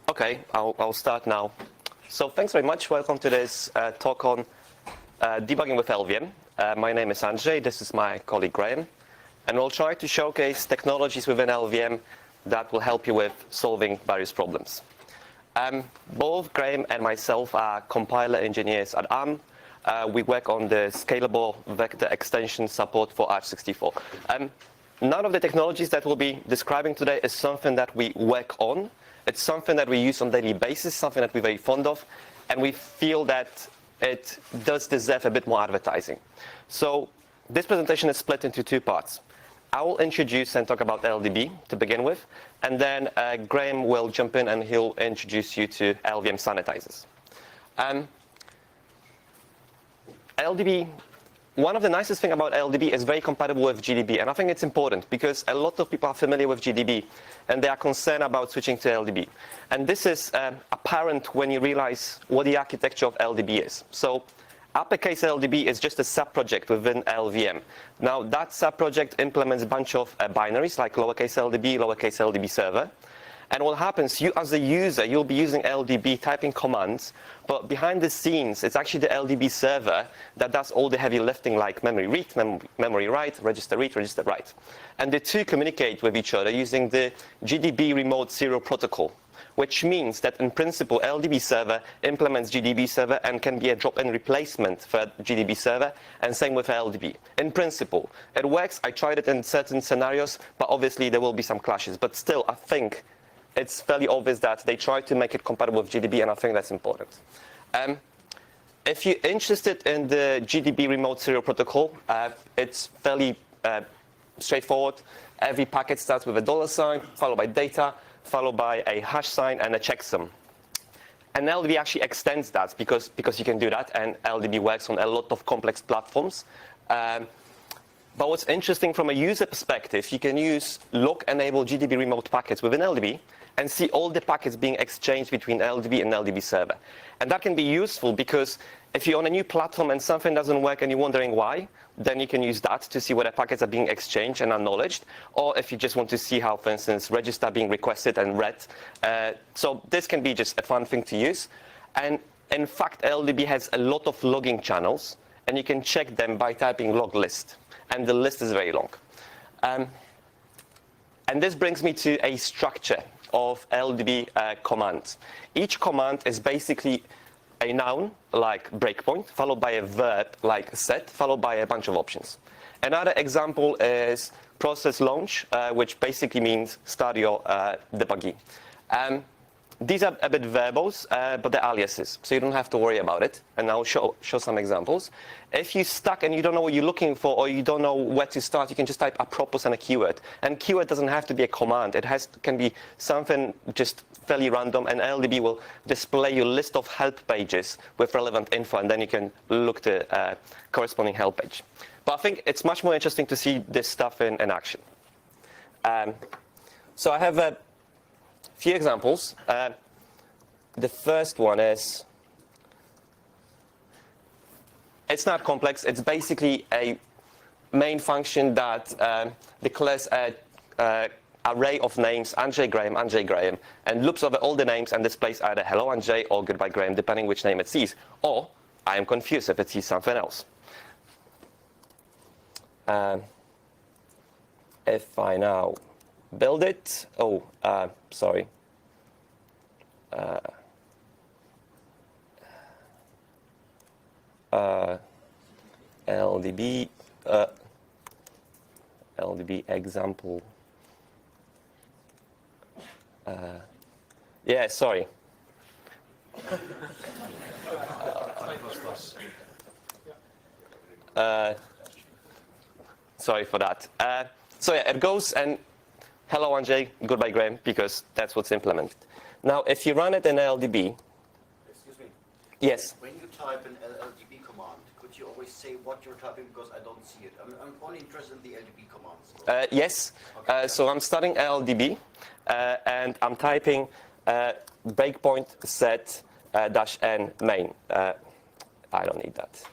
Okay, I'll start now. So thanks very much. Welcome to this talk on debugging with LLVM. My name is Andrzej. This is my colleague Graham. And we'll try to showcase technologies within LLVM that will help you with solving various problems. Both Graham and myself are compiler engineers at ARM. We work on the scalable vector extension support for Arch64. None of the technologies that we'll be describing today is something that we work on. It's something that we use on a daily basis, something that we're very fond of, and we feel that it does deserve a bit more advertising. So this presentation is split into two parts. I will introduce and talk about LLDB to begin with, and then Graham will jump in and he'll introduce you to LLVM sanitizers. LLDB, one of the nicest things about LLDB is very compatible with GDB, and I think it's important because a lot of people are familiar with GDB and they are concerned about switching to LLDB. And this is apparent when you realize what the architecture of LLDB is. So uppercase LLDB is just a sub-project within LLVM. Now that sub-project implements a bunch of binaries like lowercase LLDB, lowercase LLDB server. And what happens, you as a user, you'll be using LLDB, typing commands, but behind the scenes, it's actually the LLDB server that does all the heavy lifting like memory read, memory write, register read, register write. And the two communicate with each other using the GDB remote serial protocol, which means that in principle, LLDB server implements GDB server and can be a drop-in replacement for GDB server, and same with LLDB. In principle, it works. I tried it in certain scenarios, but obviously there will be some clashes. But still, I think it's fairly obvious that they try to make it compatible with GDB, and I think that's important. If you're interested in the GDB remote serial protocol, it's fairly straightforward. Every packet starts with a $, followed by data, followed by a hash sign and a checksum. And LLDB actually extends that because you can do that, and LLDB works on a lot of complex platforms. But what's interesting from a user perspective, you can use log-enabled GDB remote packets within LLDB and see all the packets being exchanged between LLDB and LLDB server. And that can be useful because if you're on a new platform and something doesn't work and you're wondering why, then you can use that to see whether packets are being exchanged and acknowledged, or if you just want to see how, for instance, registers are being requested and read. So this can be just a fun thing to use. And in fact, LLDB has a lot of logging channels, and you can check them by typing log list. And the list is very long. And this brings me to a structure of LLDB commands. Each command is basically a noun, like breakpoint, followed by a verb, like set, followed by a bunch of options. Another example is process launch, which basically means start your debugging. These are a bit verbose, but they're aliases, so you don't have to worry about it. And I'll show some examples. If you're stuck and you don't know what you're looking for, or you don't know where to start, you can just type apropos and a keyword. And keyword doesn't have to be a command. It can be something just fairly random, and LLDB will display you a list of help pages with relevant info, and then you can look the corresponding help page. But I think it's much more interesting to see this stuff in action. So I have a few examples. The first one is, it's not complex. It's basically a main function that declares an array of names, Andrzej Graham, and loops over all the names and displays either hello Andrzej or goodbye Graham, depending which name it sees, or I am confused if it sees something else. If I now build it, sorry. LLDB example. Yeah, sorry. Sorry for that. So yeah, it goes and hello Andrzej, goodbye Graham, because that's what's implemented. Now, if you run it in LLDB, excuse me. Yes. When you type an LLDB command, could you always say what you're typing, because I don't see it? I'm only interested in the LLDB commands. Yes. Okay. So I'm starting LLDB, and I'm typing breakpoint set -n main. I don't need that.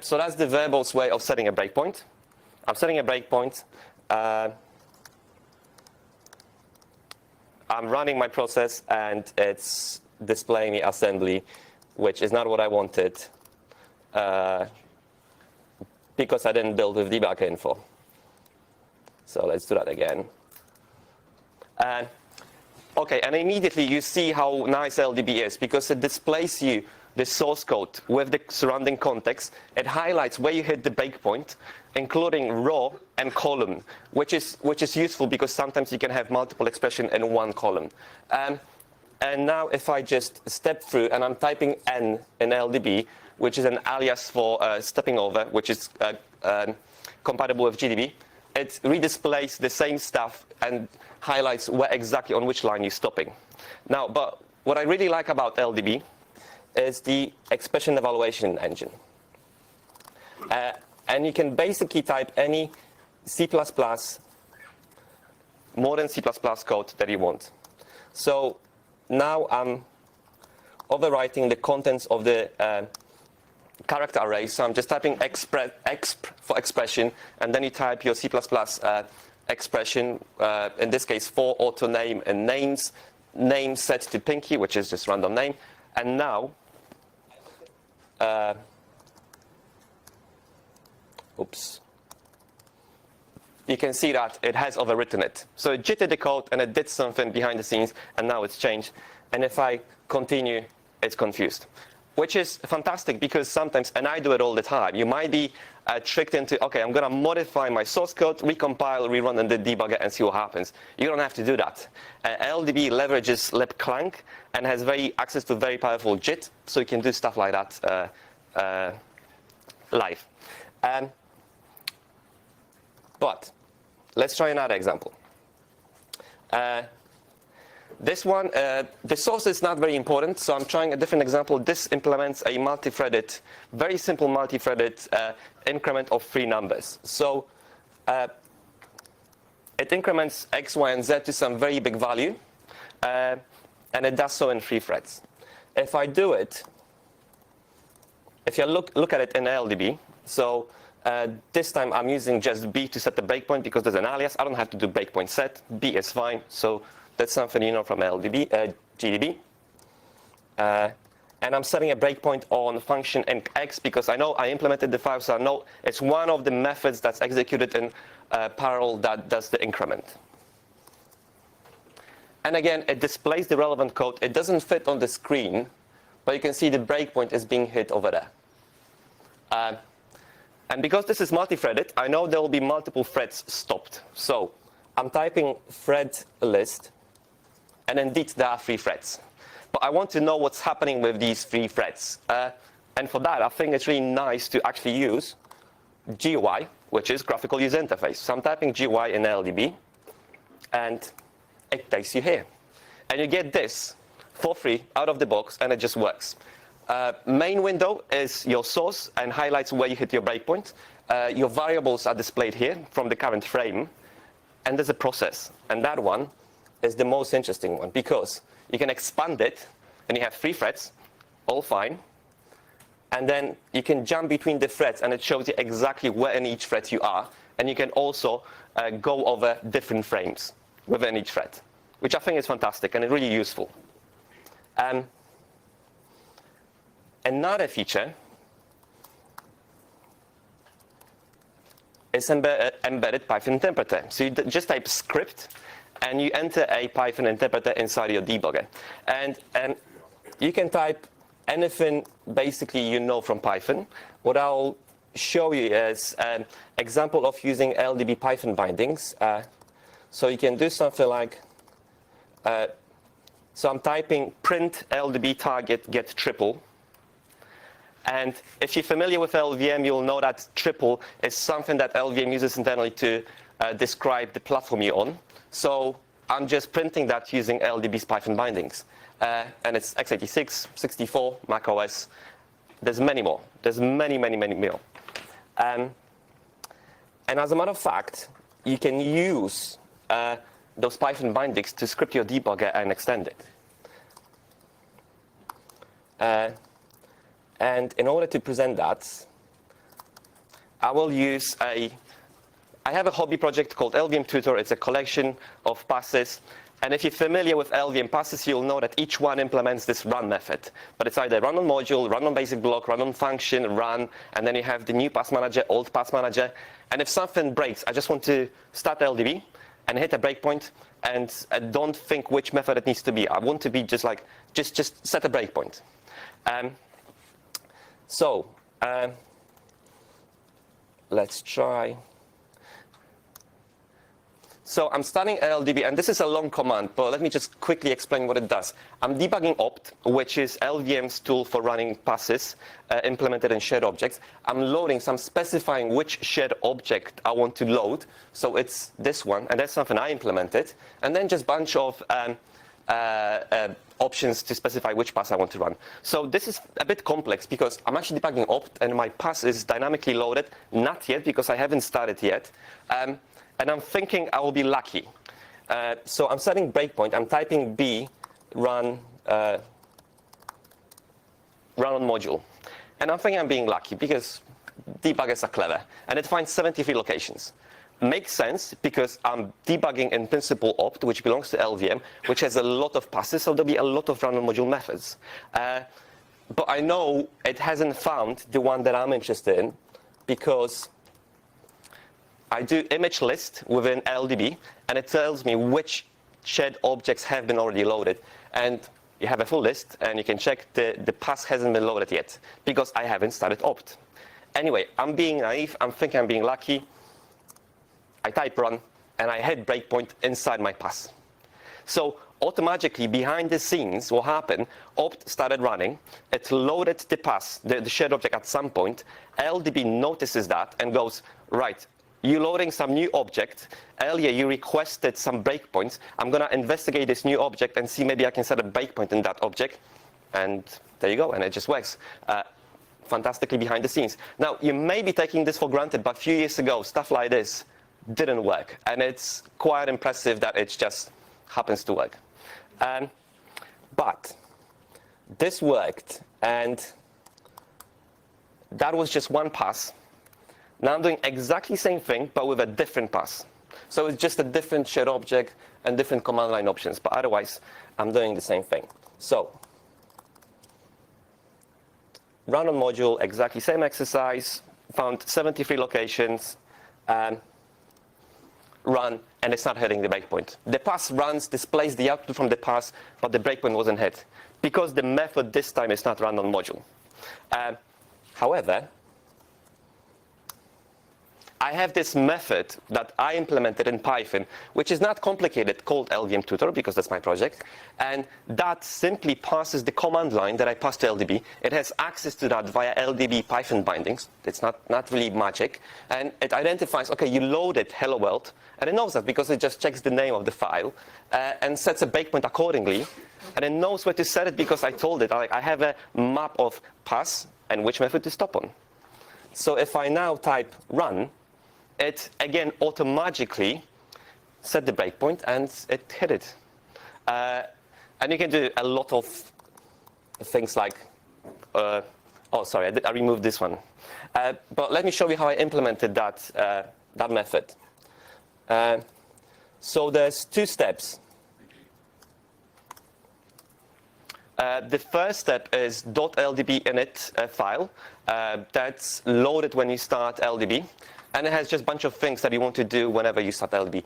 So that's the verbose way of setting a breakpoint. I'm setting a breakpoint. I'm running my process, and it's displaying me assembly, which is not what I wanted, because I didn't build with debug info. So let's do that again. And okay, and immediately you see how nice LDB is, because it displays you the source code with the surrounding context. It highlights where you hit the breakpoint, including row and column, which is useful because sometimes you can have multiple expressions in one column. And now if I just step through and I'm typing N in LDB, which is an alias for stepping over, which is compatible with GDB, it redisplays the same stuff and highlights where exactly on which line you're stopping. Now, but what I really like about LDB is the expression evaluation engine. And you can basically type any C++, modern C++ code that you want. So now I'm overwriting the contents of the character array. So I'm just typing exp for expression, and then you type your C++ expression, in this case for auto name and names, name set to Pinky, which is just random name. And now, oops, you can see that it has overwritten it. So it jittered the code and it did something behind the scenes, and now it's changed. And if I continue, it's confused, which is fantastic because sometimes, and I do it all the time, you might be tricked into, okay, I'm going to modify my source code, recompile, rerun in the debugger, and see what happens. You don't have to do that. LDB leverages libclang and has access to very powerful JIT, so you can do stuff like that live. But let's try another example. This one, the source is not very important, so I'm trying a different example. This implements a multi-threaded, very simple multi-threaded increment of 3 numbers. So it increments X, Y, and Z to some very big value, and it does so in 3 threads. If I do it, if you look at it in LDB, so this time I'm using just B to set the breakpoint because there's an alias. I don't have to do breakpoint set. B is fine. So that's something you know from LDB, GDB. And I'm setting a breakpoint on function X because I know I implemented the file, so I know it's one of the methods that's executed in parallel that does the increment. And again, it displays the relevant code. It doesn't fit on the screen, but you can see the breakpoint is being hit over there. And because this is multi-threaded, I know there will be multiple threads stopped. So I'm typing thread list, and indeed there are 3 threads. But I want to know what's happening with these 3 threads. And for that, I think it's really nice to actually use GUI, which is Graphical User Interface. So I'm typing GUI in LDB, and it takes you here. And you get this for free out of the box, and it just works. Main window is your source and highlights where you hit your breakpoint. Your variables are displayed here from the current frame. And there's a process. And that one is the most interesting one because you can expand it, and you have 3 threads, all fine. And then you can jump between the threads, and it shows you exactly where in each thread you are. And you can also go over different frames within each thread, which I think is fantastic and really useful. Another feature is embedded Python interpreter. So you just type script, and you enter a Python interpreter inside your debugger. And you can type anything basically you know from Python. What I'll show you is an example of using LDB Python bindings. So you can do something like, so I'm typing print LDB target get triple. And if you're familiar with LLVM, you'll know that triple is something that LLVM uses internally to describe the platform you're on. So I'm just printing that using LDB's Python bindings. And it's x86, 64, macOS. There's many more. There's many, many, many more. And as a matter of fact, you can use those Python bindings to script your debugger and extend it. And in order to present that, I will use I have a hobby project called LLVM Tutor. It's a collection of passes. And if you're familiar with LLVM passes, you'll know that each one implements this run method. But it's either run on module, run on basic block, run on function, run, and then you have the new pass manager, old pass manager. And if something breaks, I just want to start LLDB and hit a breakpoint, and I don't think which method it needs to be. I want to be just like, just set a breakpoint. Let's try. So I'm starting LLDB, and this is a long command, but let me just quickly explain what it does. I'm debugging opt, which is LLVM's tool for running passes implemented in shared objects. I'm loading, so I'm specifying which shared object I want to load. So it's this one, and that's something I implemented. And then just a bunch of options to specify which pass I want to run. So this is a bit complex because I'm actually debugging opt, and my pass is dynamically loaded. Not yet, because I haven't started yet. And I'm thinking I will be lucky. So I'm setting breakpoint. I'm typing B run on module. And I'm thinking I'm being lucky because debuggers are clever. And it finds 73 locations. Makes sense because I'm debugging in principle opt, which belongs to LLVM, which has a lot of passes, so there'll be a lot of run on module methods. But I know it hasn't found the one that I'm interested in because I do image list within LLDB, and it tells me which shared objects have been already loaded. And you have a full list, and you can check the pass hasn't been loaded yet, because I haven't started opt. Anyway, I'm being naive. I'm thinking I'm being lucky. I type run, and I hit breakpoint inside my pass. So automatically, behind the scenes, what happened, opt started running. It loaded the pass, the shared object at some point. LLDB notices that and goes, right, you're loading some new object. Earlier, you requested some breakpoints. I'm going to investigate this new object and see maybe I can set a breakpoint in that object. And there you go, and it just works. Fantastically behind the scenes. Now, you may be taking this for granted, but a few years ago, stuff like this didn't work. And it's quite impressive that it just happens to work. But this worked, and that was just one pass. Now I'm doing exactly the same thing, but with a different pass. So it's just a different shared object and different command line options. But otherwise, I'm doing the same thing. So run on module, exactly same exercise, found 73 locations, run, and it's not hitting the breakpoint. The pass runs, displays the output from the pass, but the breakpoint wasn't hit, because the method this time is not run on module. However, I have this method that I implemented in Python, which is not complicated, called LLVM tutor, because that's my project. And that simply passes the command line that I passed to LLDB. It has access to that via LLDB Python bindings. It's not really magic. And it identifies, OK, you loaded hello world. And it knows that because it just checks the name of the file and sets a breakpoint accordingly. And it knows where to set it because I told it. I have a map of pass and which method to stop on. So if I now type run, it, again, automatically set the breakpoint, and it hit it. And you can do a lot of things like, oh, sorry, I removed this one. But let me show you how I implemented that, that method. So there's two steps. The first step is .ldb init file. That's loaded when you start LLDB. And it has just a bunch of things that you want to do whenever you start LLDB.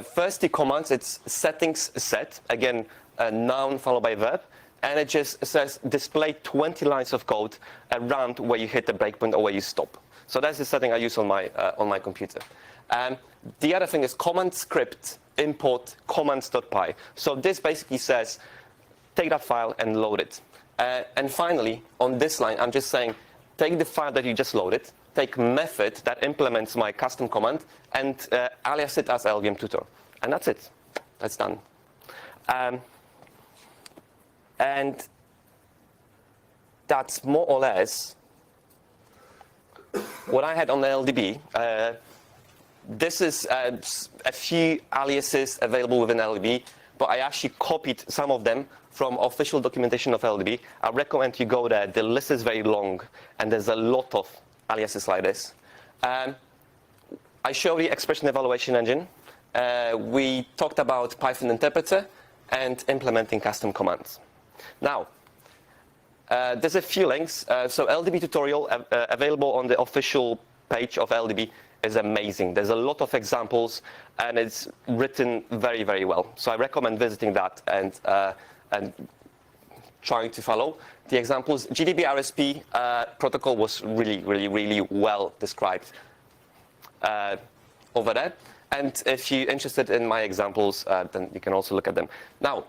First, the commands, it's settings set. Again, a noun followed by a verb. And it just says display 20 lines of code around where you hit the breakpoint or where you stop. So that's the setting I use on my computer. The other thing is command script import commands.py. So this basically says, take that file and load it. And finally, on this line, I'm just saying, take the file that you just loaded, take method that implements my custom command, and alias it as LLVM tutor. And that's it. That's done. And that's more or less what I had on the LLDB. This is a few aliases available within LLDB, but I actually copied some of them from official documentation of LLDB. I recommend you go there. The list is very long, and there's a lot of aliases like this. I show the expression evaluation engine. we talked about Python interpreter and implementing custom commands. Now, there's a few links. So LDB tutorial available on the official page of LDB is amazing. There's a lot of examples, and it's written very, very well. So I recommend visiting that and trying to follow the examples. GDB RSP protocol was really, really, really well described over there. And if you're interested in my examples, then you can also look at them. Now,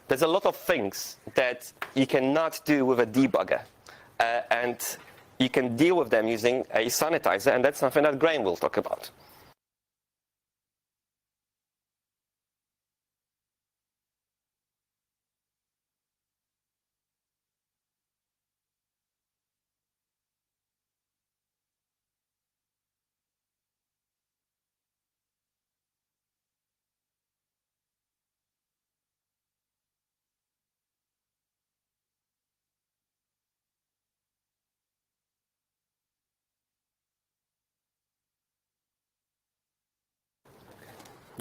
there's a lot of things that you cannot do with a debugger. And you can deal with them using a sanitizer, and that's something that Graham will talk about.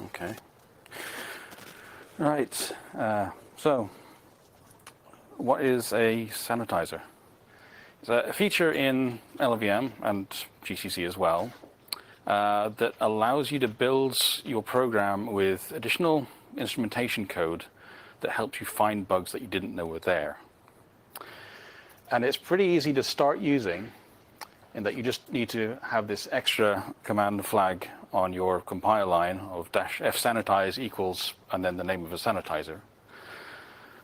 Okay. Right. So, what is a sanitizer? It's a feature in LLVM and GCC as well that allows you to build your program with additional instrumentation code that helps you find bugs that you didn't know were there. And it's pretty easy to start using in that you just need to have this extra command flag on your compile line of -fsanitize equals and then the name of a sanitizer.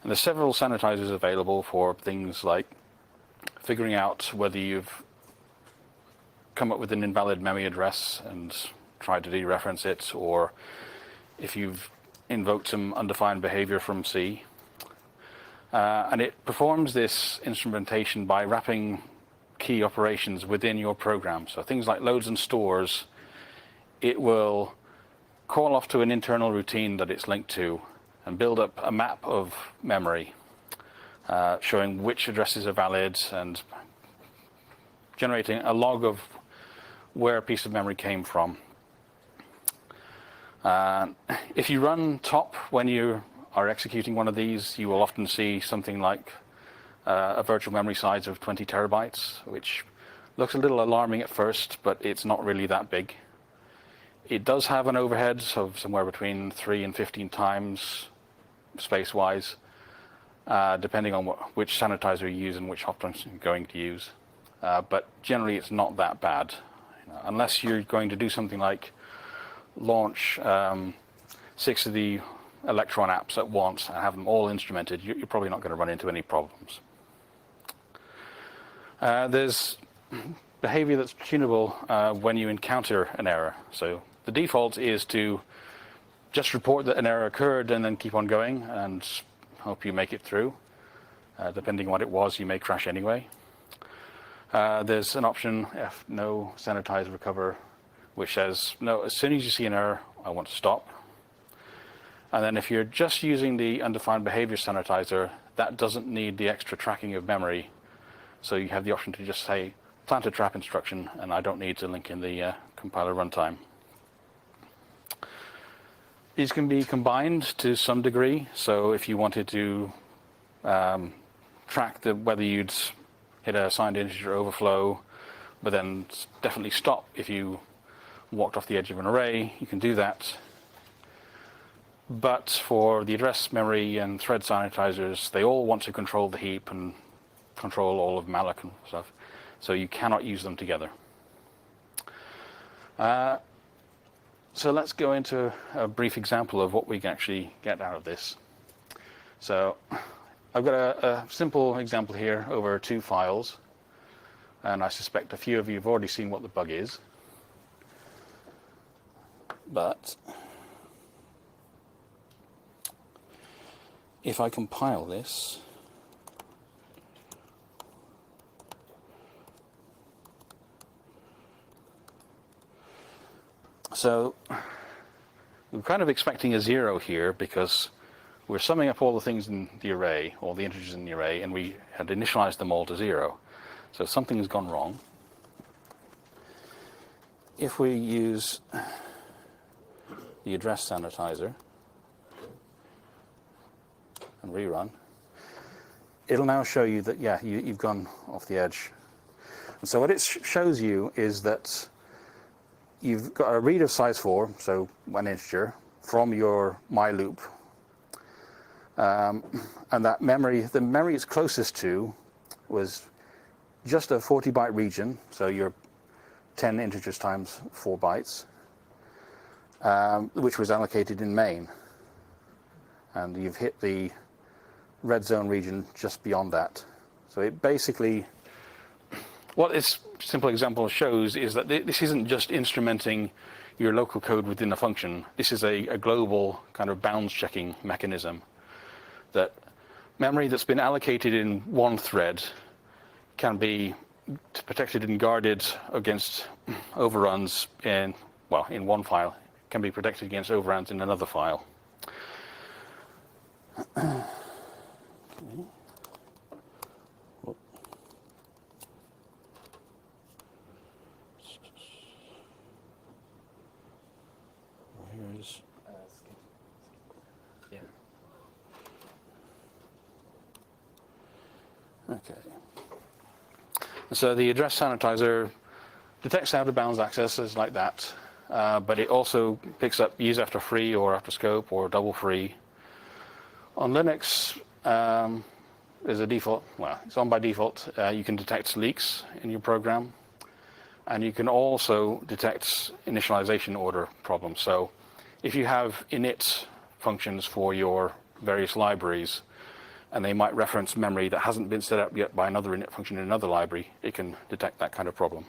And there's several sanitizers available for things like figuring out whether you've come up with an invalid memory address and tried to dereference it, or if you've invoked some undefined behavior from C. And it performs this instrumentation by wrapping key operations within your program. So things like loads and stores, it will call off to an internal routine that it's linked to and build up a map of memory showing which addresses are valid and generating a log of where a piece of memory came from. If you run top when you are executing one of these, you will often see something like a virtual memory size of 20 terabytes, which looks a little alarming at first, but it's not really that big. It does have an overhead of somewhere between 3 and 15 times space-wise, depending on which sanitizer you use and which options you're going to use. But generally, it's not that bad. Unless you're going to do something like launch 6 of the Electron apps at once and have them all instrumented, you're probably not going to run into any problems. There's behavior that's tunable when you encounter an error. So the default is to just report that an error occurred and then keep on going and hope you make it through. Depending on what it was, you may crash anyway. There's an option, no sanitize recover, which says, no, as soon as you see an error, I want to stop. And then if you're just using the undefined behavior sanitizer, that doesn't need the extra tracking of memory. So you have the option to just say, plant a trap instruction, and I don't need to link in the compiler runtime. These can be combined to some degree. So if you wanted to track whether you'd hit a signed integer overflow, but then definitely stop if you walked off the edge of an array, you can do that. But for the address, memory, and thread sanitizers, they all want to control the heap and control all of malloc and stuff. So you cannot use them together. So let's go into a brief example of what we can actually get out of this. So I've got a simple example here over 2 files. And I suspect a few of you have already seen what the bug is. But if I compile this, so we're kind of expecting a 0 here because we're summing up all the things in the array, all the integers in the array, and we had initialized them all to 0. So something has gone wrong. If we use the address sanitizer and rerun, it'll now show you that, yeah, you've gone off the edge. And so what it shows you is that you've got a read of size 4, so 1 integer, from your my loop. And that memory, the memory it's closest to was just a 40-byte region, so your 10 integers times 4 bytes, which was allocated in main. And you've hit the red zone region just beyond that. So it basically, what this simple example shows is that this isn't just instrumenting your local code within a function. This is a global kind of bounds checking mechanism, that memory that's been allocated in one thread can be protected and guarded against overruns in one file, can be protected against overruns in another file. Here's Yeah. okay. So the address sanitizer detects out of bounds accesses like that, but it also picks up use after free or after scope or double free. On Linux, there's a default, it's on by default. You can detect leaks in your program, and you can also detect initialization order problems. So if you have init functions for your various libraries, and they might reference memory that hasn't been set up yet by another init function in another library, it can detect that kind of problem.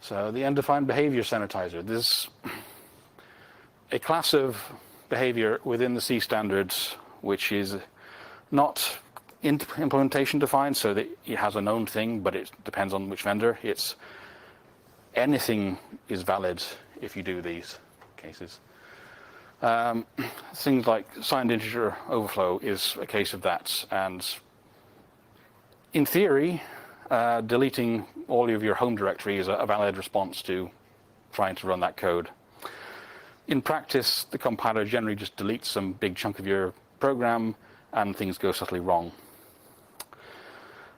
So the undefined behavior sanitizer. There's a class of behavior within the C standards which is not implementation defined, so that it has a known thing, but it depends on which vendor. It's anything is valid if you do these cases. Things like signed integer overflow is a case of that, and in theory, deleting all of your home directory is a valid response to trying to run that code. In practice, the compiler generally just deletes some big chunk of your program and things go subtly wrong.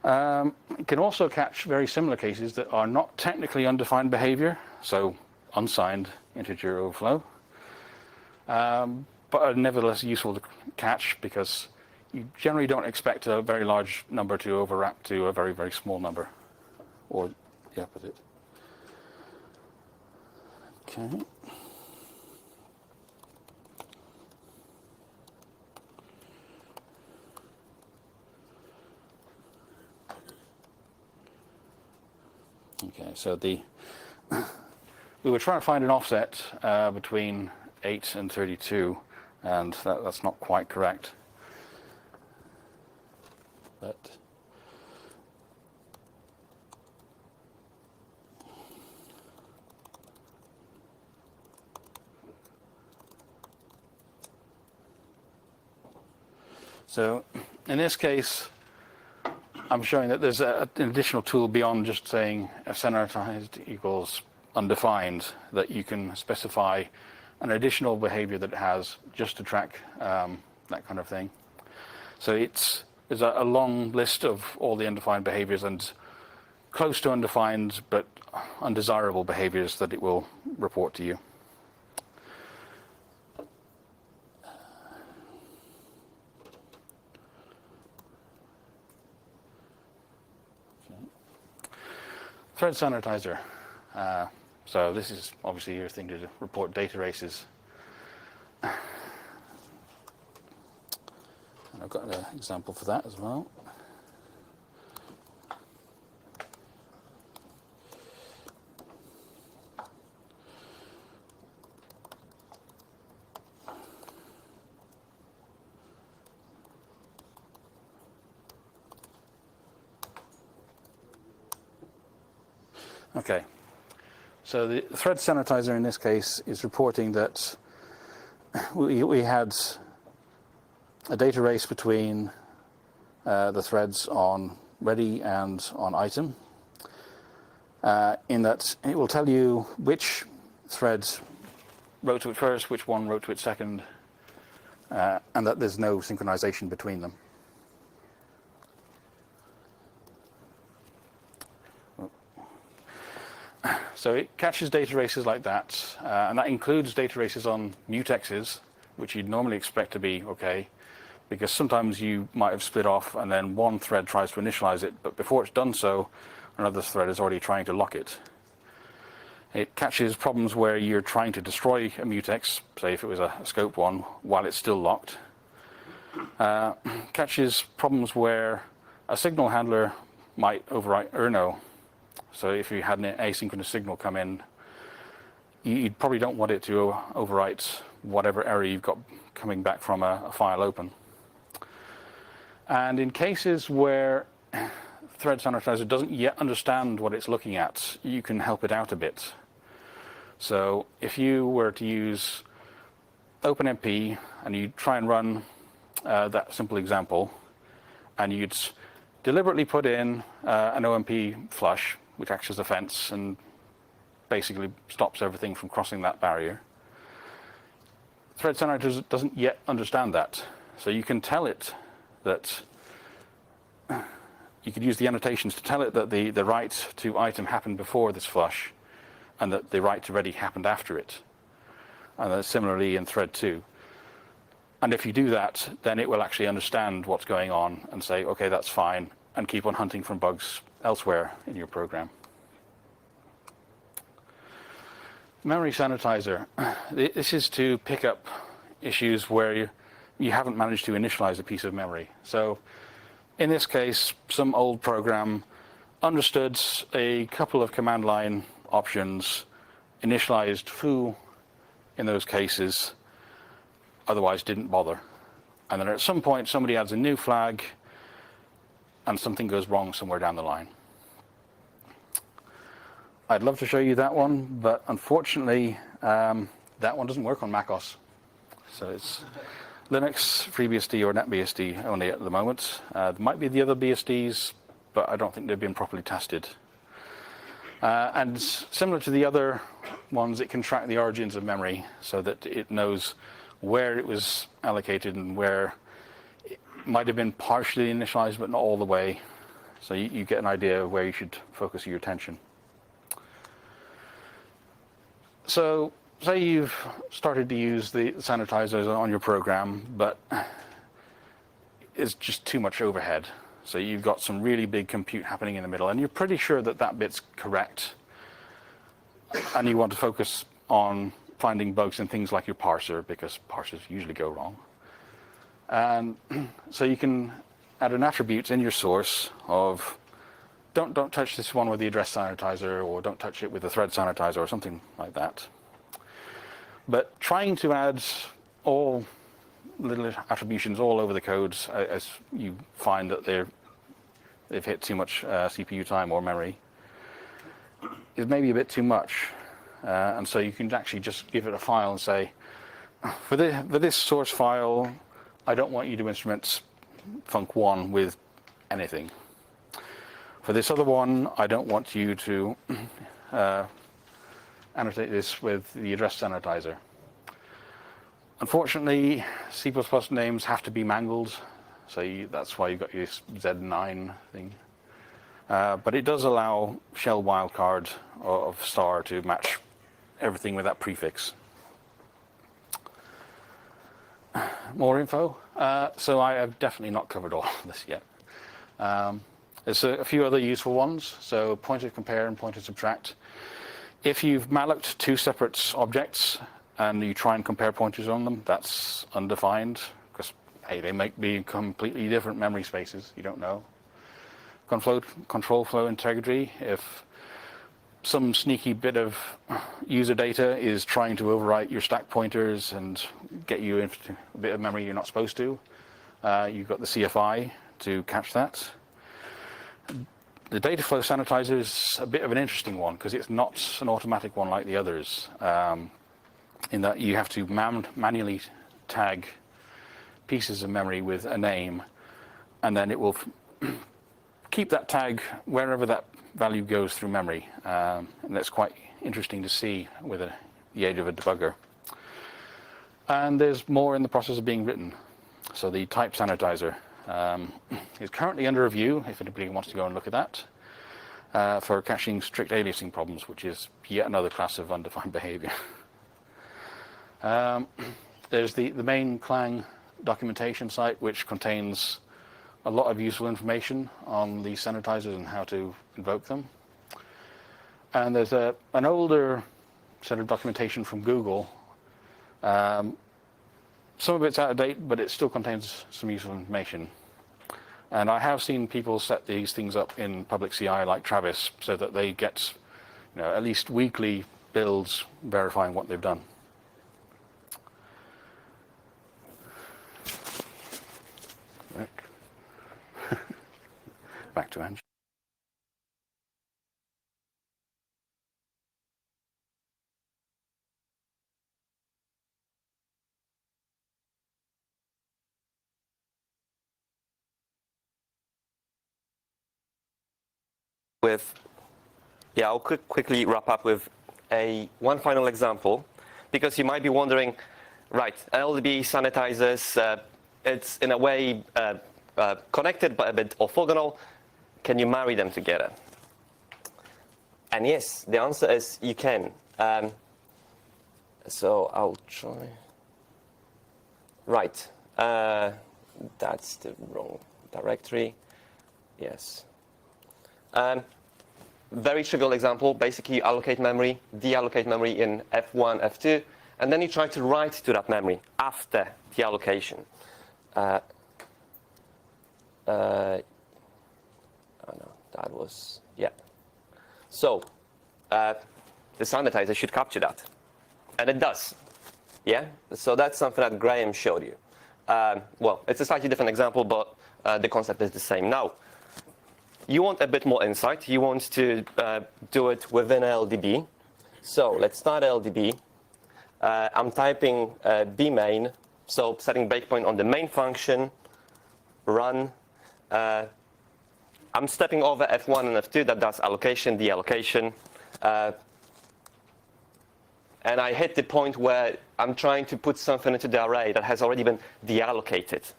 It can also catch very similar cases that are not technically undefined behavior, so unsigned integer overflow, but are nevertheless useful to catch because you generally don't expect a very large number to overwrap to a very, very small number, or the opposite. Okay. Okay, so we were trying to find an offset between 8 and 32, and that's not quite correct. But so in this case, I'm showing that there's an additional tool beyond just saying sanitized equals undefined, that you can specify an additional behavior that it has just to track that kind of thing. So there's a long list of all the undefined behaviors and close to undefined but undesirable behaviors that it will report to you. Thread sanitizer. So this is obviously your thing to report data races. And I've got an example for that as well. Okay, so the thread sanitizer in this case is reporting that we had a data race between the threads on ready and on item. in that it will tell you which thread wrote to it first, which one wrote to it second, and that there's no synchronization between them. So it catches data races like that, and that includes data races on mutexes, which you'd normally expect to be okay, because sometimes you might have split off and then one thread tries to initialize it, but before it's done so, another thread is already trying to lock it. It catches problems where you're trying to destroy a mutex, say if it was a scope one, while it's still locked. Catches problems where a signal handler might overwrite ERNO. So if you had an asynchronous signal come in, you probably don't want it to overwrite whatever error you've got coming back from a file open. And in cases where Thread Sanitizer doesn't yet understand what it's looking at, you can help it out a bit. So if you were to use OpenMP and you try and run that simple example, and you'd deliberately put in an OMP flush, which acts as a fence and basically stops everything from crossing that barrier. Thread Sanitizer doesn't yet understand that. So you can tell it that, you could use the annotations to tell it that the write to item happened before this flush and that the write to ready happened after it. And similarly in thread 2. And if you do that, then it will actually understand what's going on and say, okay, that's fine, and keep on hunting for bugs elsewhere in your program. Memory Sanitizer. This is to pick up issues where you haven't managed to initialize a piece of memory. So in this case, some old program understood a couple of command line options, initialized foo in those cases, otherwise didn't bother. And then at some point, somebody adds a new flag, and something goes wrong somewhere down the line. I'd love to show you that one, but unfortunately, that one doesn't work on macOS. So it's Linux, FreeBSD, or NetBSD only at the moment. There might be the other BSDs, but I don't think they've been properly tested. And similar to the other ones, it can track the origins of memory so that it knows where it was allocated and where it might have been partially initialized, but not all the way. So you get an idea of where you should focus your attention. So say you've started to use the sanitizers on your program, but it's just too much overhead. So you've got some really big compute happening in the middle, and you're pretty sure that that bit's correct. And you want to focus on finding bugs in things like your parser, because parsers usually go wrong. And so you can add an attribute in your source of don't touch this one with the address sanitizer, or don't touch it with the thread sanitizer, or something like that. But trying to add all little attributions all over the codes as you find that they've hit too much CPU time or memory is maybe a bit too much. And so you can actually just give it a file and say, for this source file, I don't want you to instrument func1 with anything. For this other one, I don't want you to annotate this with the address sanitizer. Unfortunately, C++ names have to be mangled, so that's why you've got your Z9 thing. But it does allow shell wildcard of star to match everything with that prefix. More info. So I have definitely not covered all of this yet. There's a few other useful ones. So pointer compare and pointer subtract. If you've malloced two separate objects and you try and compare pointers on them, that's undefined, because hey, they might be completely different memory spaces. You don't know. Control flow integrity. If some sneaky bit of user data is trying to overwrite your stack pointers and get you into a bit of memory you're not supposed to, you've got the CFI to catch that. The data flow sanitizer is a bit of an interesting one because it's not an automatic one like the others, in that you have to manually tag pieces of memory with a name, and then it will keep that tag wherever that value goes through memory. And that's quite interesting to see with the age of a debugger. And there's more in the process of being written. So the type sanitizer is currently under review, if anybody wants to go and look at that, for catching strict aliasing problems, which is yet another class of undefined behavior. There's the main Clang documentation site, which contains a lot of useful information on these sanitizers and how to invoke them. And there's an older set of documentation from Google. Some of it's out of date, but it still contains some useful information. And I have seen people set these things up in public CI like Travis so that they get, at least weekly builds verifying what they've done. Back to Ange. I'll quickly wrap up with one final example, because you might be wondering, right, LLDB sanitizers, it's in a way connected but a bit orthogonal. Can you marry them together? And yes, the answer is you can. So I'll try. Right, that's the wrong directory. Yes. Very trivial example. Basically, you allocate memory, deallocate memory in F1, F2, and then you try to write to that memory after the allocation. Oh no, that was, yeah. So the sanitizer should capture that, and it does. Yeah. So that's something that Graham showed you. Well, it's a slightly different example, but the concept is the same. Now, you want a bit more insight. You want to do it within LLDB. So let's start LLDB. I'm typing bmain, so setting breakpoint on the main function, run. I'm stepping over F1 and F2, that does allocation, deallocation. And I hit the point where I'm trying to put something into the array that has already been deallocated.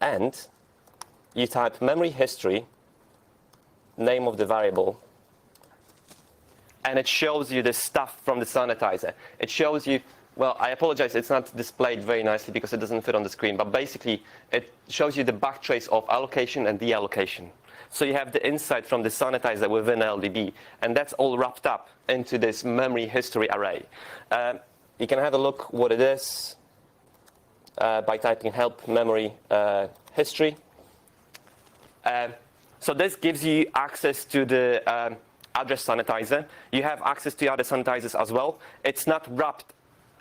And you type memory history, name of the variable, and it shows you the stuff from the sanitizer. It shows you, well, I apologize, it's not displayed very nicely because it doesn't fit on the screen, but basically it shows you the backtrace of allocation and deallocation. So you have the insight from the sanitizer within LLDB, and that's all wrapped up into this memory history array. You can have a look what it is by typing help memory history. So this gives you access to the address sanitizer. You have access to other sanitizers as well. It's not wrapped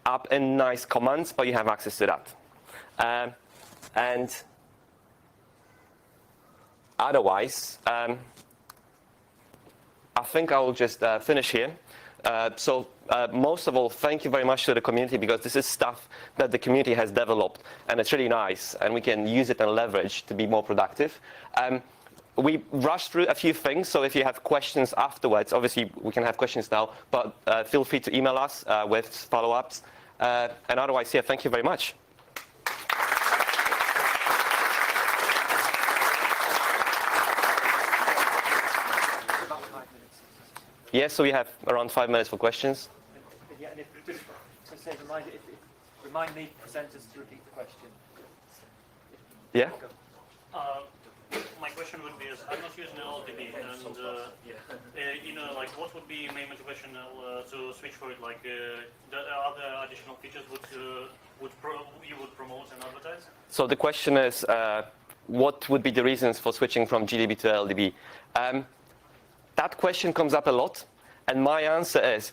up in nice commands, but you have access to that. And otherwise, I think I will just finish here. Most of all, thank you very much to the community, because this is stuff that the community has developed, and it's really nice, and we can use it and leverage to be more productive. We rushed through a few things, so if you have questions afterwards, obviously we can have questions now, but feel free to email us with follow-ups. And otherwise, yeah, thank you very much. Yes, so we have around 5 minutes for questions. Yeah, and remind the presenters to repeat the question. Yeah? My question would be, I'm not using LLDB, and like, what would be main motivation to switch for it? Like, the other additional features you would promote and advertise? So the question is, what would be the reasons for switching from GDB to LLDB? That question comes up a lot, and my answer is,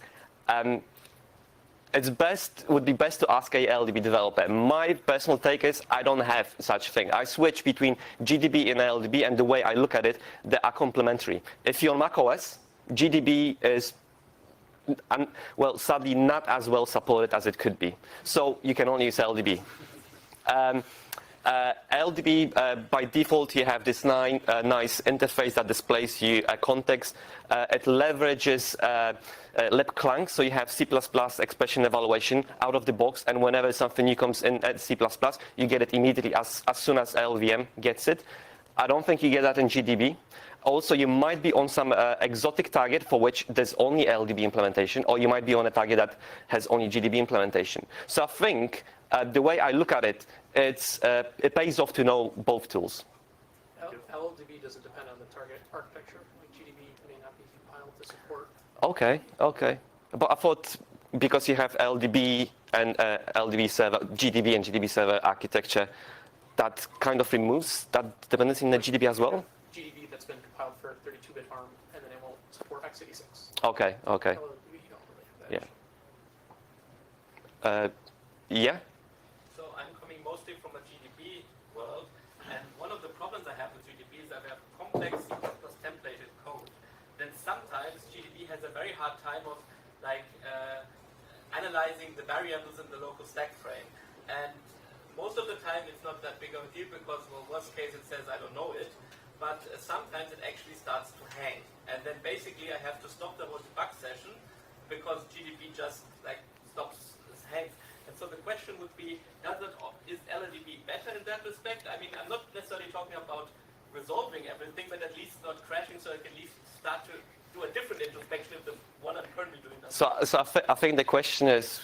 would be best to ask a LLDB developer. My personal take is I don't have such a thing. I switch between GDB and LLDB, and the way I look at it, they are complementary. If you're on macOS, GDB is, well, sadly not as well supported as it could be. So you can only use LLDB. LDB, by default, you have this nice interface that displays you context. It leverages libclang, so you have C++ expression evaluation out of the box, and whenever something new comes in at C++, you get it immediately as soon as LLVM gets it. I don't think you get that in GDB. Also, you might be on some exotic target for which there's only LDB implementation, or you might be on a target that has only GDB implementation. So I think the way I look at it, it pays off to know both tools. LLDB doesn't depend on the target architecture. Like GDB may not be compiled to support. Okay. But I thought because you have LDB and LDB server, GDB and GDB server architecture, that kind of removes that dependency in the GDB as well? GDB that's been compiled for 32-bit ARM, and then it won't support x86. Okay. LLDB, you don't really have that issue. Yeah. So I'm coming mostly from a GDB world, and one of the problems I have with GDB is that I have complex C++ templated code. Then sometimes GDB has a very hard time of analyzing the variables in the local stack frame. And most of the time it's not that big of a deal because, well, worst case it says I don't know it, but sometimes it actually starts to hang. And then basically I have to stop the whole debug session because GDB just stops this hang. And so the question would be, is LLDB better in that respect? I mean, I'm not necessarily talking about resolving everything, but at least not crashing, so I can at least start to do a different introspection if the one I'm currently doing doesn't. So I think the question is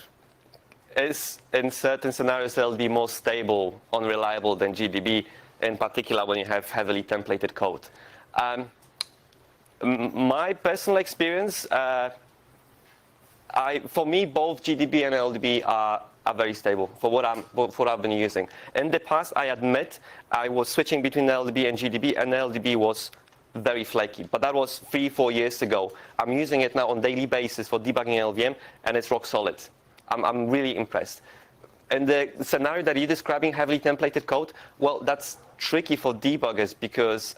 in certain scenarios LLDB more stable, unreliable than GDB, in particular when you have heavily templated code? My personal experience, for me, both GDB and LLDB are very stable for what I've been using. In the past, I admit, I was switching between LLDB and GDB, and LLDB was very flaky. But that was 3-4 years ago. I'm using it now on daily basis for debugging LLVM, and it's rock solid. I'm really impressed. And the scenario that you're describing, heavily templated code, well, that's tricky for debuggers because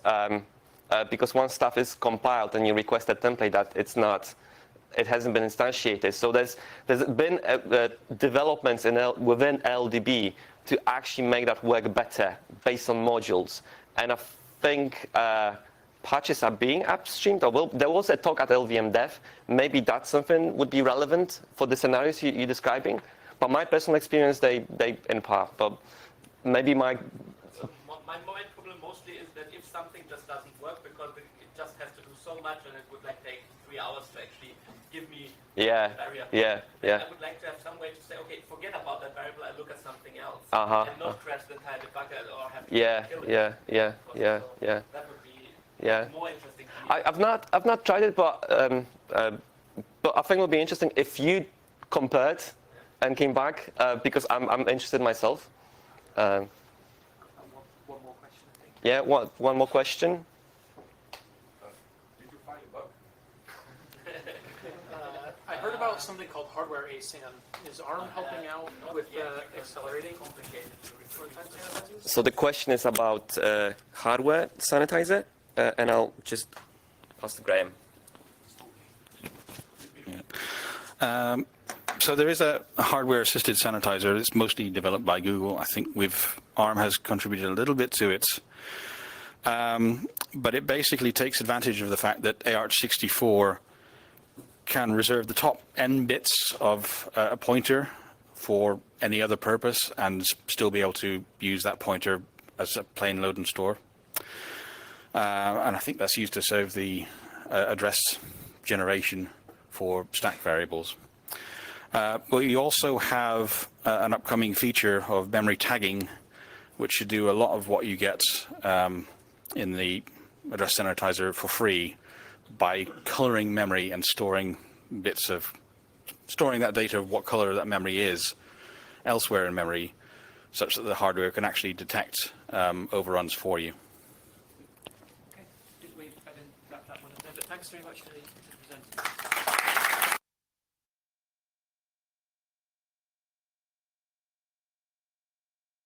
once stuff is compiled and you request a template that it hasn't been instantiated. So there's been developments within LLDB to actually make that work better based on modules. And I think patches are being upstreamed. There was a talk at LLVM Dev. Maybe that's something would be relevant for the scenarios you're describing. But my personal experience, they in par. But maybe my problem mostly is that if something just doesn't work because it just has to do so much and it would take 3 hours to actually give me a variable. Yeah. I would like to have some way to say, okay, forget about that variable, I look at something else. And not crash the entire debugger or have to kill it. Yeah. That would be more interesting to me. I've not tried it, but I think it would be interesting if you compared and came back because I'm interested myself. One more question, I think. Yeah, one more question. Did you find a bug? I heard about something called hardware ASAN. Is ARM helping out with accelerating sanitizers? So the question is about hardware sanitizer, and I'll just ask to Graham. So there is a hardware-assisted sanitizer. It's mostly developed by Google. I think ARM has contributed a little bit to it. But it basically takes advantage of the fact that AArch64 can reserve the top n bits of a pointer for any other purpose and still be able to use that pointer as a plain load and store. And I think that's used to serve the address generation for stack variables. But you also have an upcoming feature of memory tagging, which should do a lot of what you get in the address sanitizer for free by coloring memory and storing that data of what color that memory is elsewhere in memory, such that the hardware can actually detect overruns for you. Okay, I didn't wrap that one up there, but thanks very much for the presentation.